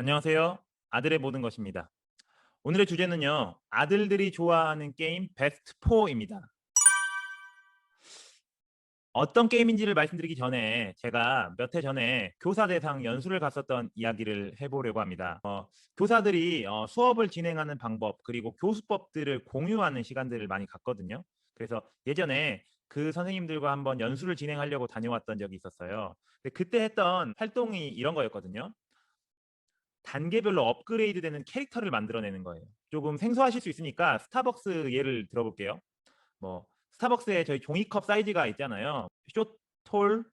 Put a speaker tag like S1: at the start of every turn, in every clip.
S1: 안녕하세요. 아들의 모든 것입니다. 오늘의 주제는요. 아들들이 좋아하는 게임 베스트 4입니다. 어떤 게임인지를 말씀드리기 전에 제가 몇 해 전에 교사 대상 연수를 갔었던 이야기를 해보려고 합니다. 교사들이 수업을 진행하는 방법 그리고 교수법들을 공유하는 시간들을 많이 갖거든요. 그래서 예전에 그 선생님들과 한번 연수를 진행하려고 다녀왔던 적이 있었어요. 근데 그때 했던 활동이 이런 거였거든요. 단계별로 업그레이드되는 캐릭터를 만들어내는 거예요. 조금 생소하실 수 있으니까 스타벅스 예를 들어볼게요. 뭐 스타벅스에 저희 종이컵 사이즈가 있잖아요. 숏, 톨,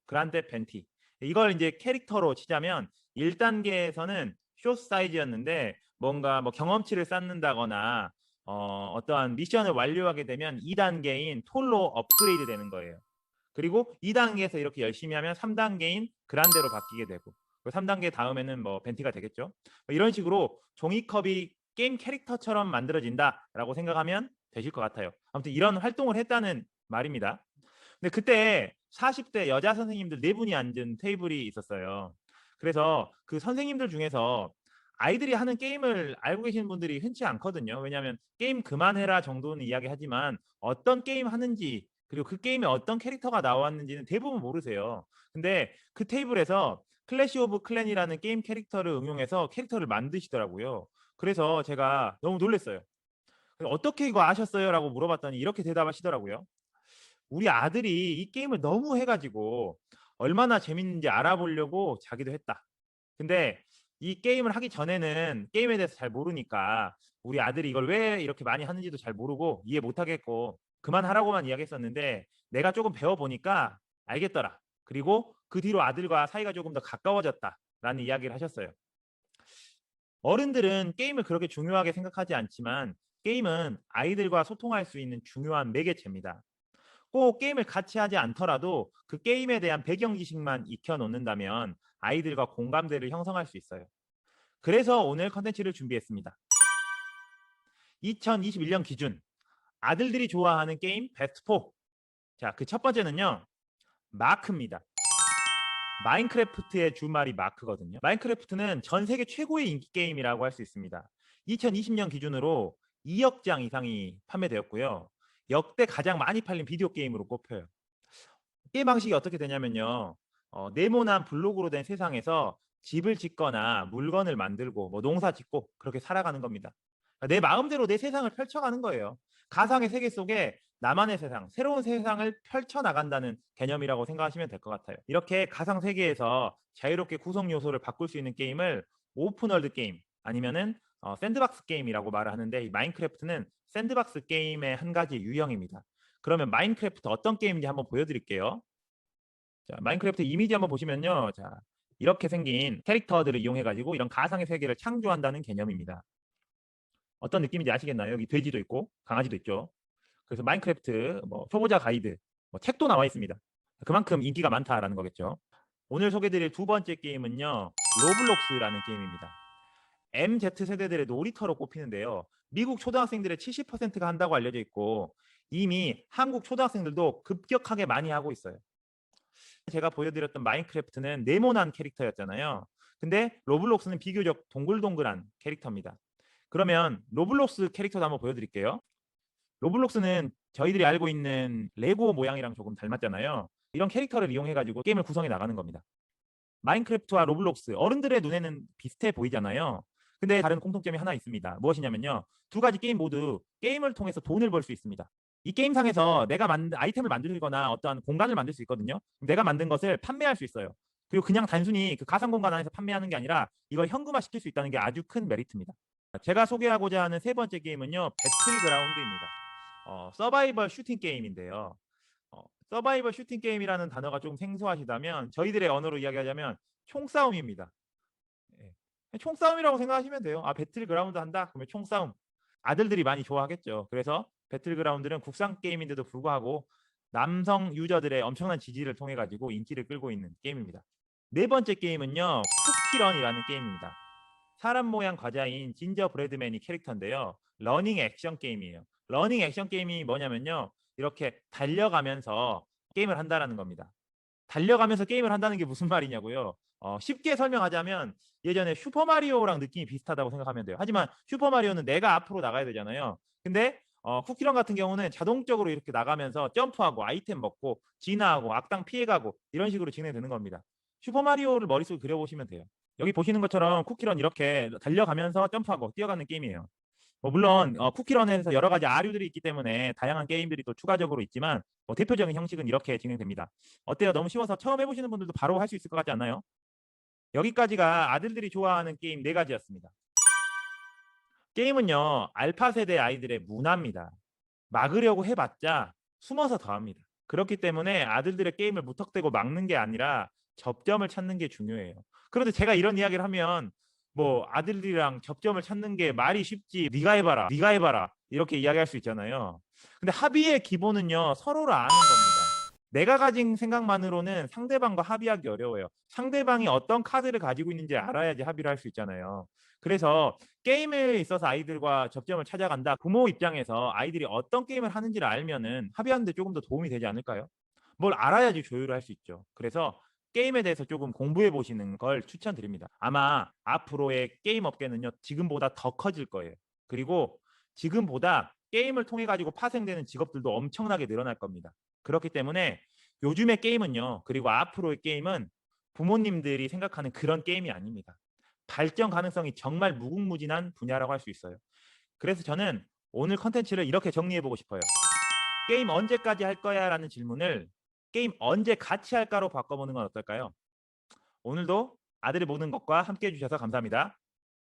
S1: 그란데, 벤티. 이걸 이제 캐릭터로 치자면 1단계에서는 숏 사이즈였는데 뭔가 뭐 경험치를 쌓는다거나 어떠한 미션을 완료하게 되면 2단계인 톨로 업그레이드 되는 거예요. 그리고 2단계에서 이렇게 열심히 하면 3단계인 그란데로 바뀌게 되고 3단계 다음에는 뭐 벤티가 되겠죠. 이런 식으로 종이컵이 게임 캐릭터처럼 만들어진다라고 생각하면 되실 것 같아요. 아무튼 이런 활동을 했다는 말입니다. 근데 그때 40대 여자 선생님들 4분이 앉은 테이블이 있었어요. 그래서 그 선생님들 중에서 아이들이 하는 게임을 알고 계시는 분들이 흔치 않거든요. 왜냐하면 게임 그만해라 정도는 이야기하지만 어떤 게임 하는지 그리고 그 게임에 어떤 캐릭터가 나왔는지는 대부분 모르세요. 근데 그 테이블에서 클래시 오브 클랜이라는 게임 캐릭터를 응용해서 캐릭터를 만드시더라고요. 그래서 제가 너무 놀랐어요. 어떻게 이거 아셨어요? 라고 물어봤더니 이렇게 대답하시더라고요. 우리 아들이 이 게임을 너무 해가지고 얼마나 재밌는지 알아보려고 자기도 했다. 근데 이 게임을 하기 전에는 게임에 대해서 잘 모르니까 우리 아들이 이걸 왜 이렇게 많이 하는지도 잘 모르고 이해 못하겠고 그만하라고만 이야기했었는데 내가 조금 배워보니까 알겠더라. 그리고 그 뒤로 아들과 사이가 조금 더 가까워졌다라는 이야기를 하셨어요. 어른들은 게임을 그렇게 중요하게 생각하지 않지만 게임은 아이들과 소통할 수 있는 중요한 매개체입니다. 꼭 게임을 같이 하지 않더라도 그 게임에 대한 배경 지식만 익혀 놓는다면 아이들과 공감대를 형성할 수 있어요. 그래서 오늘 컨텐츠를 준비했습니다. 2021년 기준 아들들이 좋아하는 게임 베스트 4. 자, 그 첫 번째는요. 마크입니다. 마인크래프트의 주말이 마크거든요. 마인크래프트는 전 세계 최고의 인기 게임이라고 할 수 있습니다. 2020년 기준으로 2억 장 이상이 판매되었고요. 역대 가장 많이 팔린 비디오 게임으로 꼽혀요. 게임 방식이 어떻게 되냐면요. 네모난 블록으로 된 세상에서 집을 짓거나 물건을 만들고 뭐 농사 짓고 그렇게 살아가는 겁니다. 내 마음대로 내 세상을 펼쳐가는 거예요. 가상의 세계 속에 나만의 세상, 새로운 세상을 펼쳐나간다는 개념이라고 생각하시면 될 것 같아요. 이렇게 가상 세계에서 자유롭게 구성 요소를 바꿀 수 있는 게임을 오픈월드 게임 아니면은 샌드박스 게임이라고 말을 하는데 이 마인크래프트는 샌드박스 게임의 한 가지 유형입니다. 그러면 마인크래프트 어떤 게임인지 한번 보여드릴게요. 자, 마인크래프트 이미지 한번 보시면요. 자, 이렇게 생긴 캐릭터들을 이용해가지고 이런 가상의 세계를 창조한다는 개념입니다. 어떤 느낌인지 아시겠나요? 여기 돼지도 있고 강아지도 있죠. 그래서 마인크래프트 뭐 초보자 가이드, 뭐 책도 나와 있습니다. 그만큼 인기가 많다라는 거겠죠. 오늘 소개드릴 두 번째 게임은요. 로블록스라는 게임입니다. MZ 세대들의 놀이터로 꼽히는데요. 미국 초등학생들의 70%가 한다고 알려져 있고 이미 한국 초등학생들도 급격하게 많이 하고 있어요. 제가 보여드렸던 마인크래프트는 네모난 캐릭터였잖아요. 근데 로블록스는 비교적 동글동글한 캐릭터입니다. 그러면 로블록스 캐릭터도 한번 보여드릴게요. 로블록스는 저희들이 알고 있는 레고 모양이랑 조금 닮았잖아요. 이런 캐릭터를 이용해가지고 게임을 구성해 나가는 겁니다. 마인크래프트와 로블록스 어른들의 눈에는 비슷해 보이잖아요. 근데 다른 공통점이 하나 있습니다. 무엇이냐면요. 두 가지 게임 모두 게임을 통해서 돈을 벌 수 있습니다. 이 게임상에서 내가 만든 아이템을 만들거나 어떠한 공간을 만들 수 있거든요. 내가 만든 것을 판매할 수 있어요. 그리고 그냥 단순히 그 가상 공간 안에서 판매하는 게 아니라 이걸 현금화 시킬 수 있다는 게 아주 큰 메리트입니다. 제가 소개하고자 하는 세 번째 게임은요. 배틀그라운드입니다. 서바이벌 슈팅 게임인데요. 서바이벌 슈팅 게임이라는 단어가 좀 생소하시다면 저희들의 언어로 이야기하자면 총싸움입니다. 예. 총싸움이라고 생각하시면 돼요. 아, 배틀그라운드 한다? 그러면 총싸움. 아들들이 많이 좋아하겠죠. 그래서 배틀그라운드는 국산 게임인데도 불구하고 남성 유저들의 엄청난 지지를 통해 가지고 인기를 끌고 있는 게임입니다. 네 번째 게임은요. 쿠키런이라는 게임입니다. 사람 모양 과자인 진저 브레드맨이 캐릭터인데요. 러닝 액션 게임이에요. 러닝 액션 게임이 뭐냐면요. 이렇게 달려가면서 게임을 한다라는 겁니다. 달려가면서 게임을 한다는 게 무슨 말이냐고요. 쉽게 설명하자면 예전에 슈퍼마리오랑 느낌이 비슷하다고 생각하면 돼요. 하지만 슈퍼마리오는 내가 앞으로 나가야 되잖아요. 근데 쿠키런 같은 경우는 자동적으로 이렇게 나가면서 점프하고 아이템 먹고 진화하고 악당 피해가고 이런 식으로 진행되는 겁니다. 슈퍼마리오를 머릿속에 그려보시면 돼요. 여기 보시는 것처럼 쿠키런 이렇게 달려가면서 점프하고 뛰어가는 게임이에요. 물론 쿠키런에서 여러 가지 아류들이 있기 때문에 다양한 게임들이 또 추가적으로 있지만 대표적인 형식은 이렇게 진행됩니다. 어때요? 너무 쉬워서 처음 해보시는 분들도 바로 할 수 있을 것 같지 않나요? 여기까지가 아들들이 좋아하는 게임 4가지였습니다. 게임은요, 알파 세대 아이들의 문화입니다. 막으려고 해봤자 숨어서 더합니다. 그렇기 때문에 아들들의 게임을 무턱대고 막는 게 아니라 접점을 찾는 게 중요해요. 그런데 제가 이런 이야기를 하면 뭐 아들들이랑 접점을 찾는 게 말이 쉽지 네가 해봐라 이렇게 이야기할 수 있잖아요. 근데 합의의 기본은요, 서로를 아는 겁니다. 내가 가진 생각만으로는 상대방과 합의하기 어려워요. 상대방이 어떤 카드를 가지고 있는지 알아야지 합의를 할 수 있잖아요. 그래서 게임에 있어서 아이들과 접점을 찾아간다. 부모 입장에서 아이들이 어떤 게임을 하는지를 알면은 합의하는 데 조금 더 도움이 되지 않을까요? 뭘 알아야지 조율을 할 수 있죠. 그래서 게임에 대해서 조금 공부해 보시는 걸 추천드립니다. 아마 앞으로의 게임 업계는요, 지금보다 더 커질 거예요. 그리고 지금보다 게임을 통해 가지고 파생되는 직업들도 엄청나게 늘어날 겁니다. 그렇기 때문에 요즘의 게임은요, 그리고 앞으로의 게임은 부모님들이 생각하는 그런 게임이 아닙니다. 발전 가능성이 정말 무궁무진한 분야라고 할 수 있어요. 그래서 저는 오늘 컨텐츠를 이렇게 정리해 보고 싶어요. 게임 언제까지 할 거야? 라는 질문을 게임 언제 같이 할까로 바꿔보는 건 어떨까요? 오늘도 아들이 보는 것과 함께 해주셔서 감사합니다.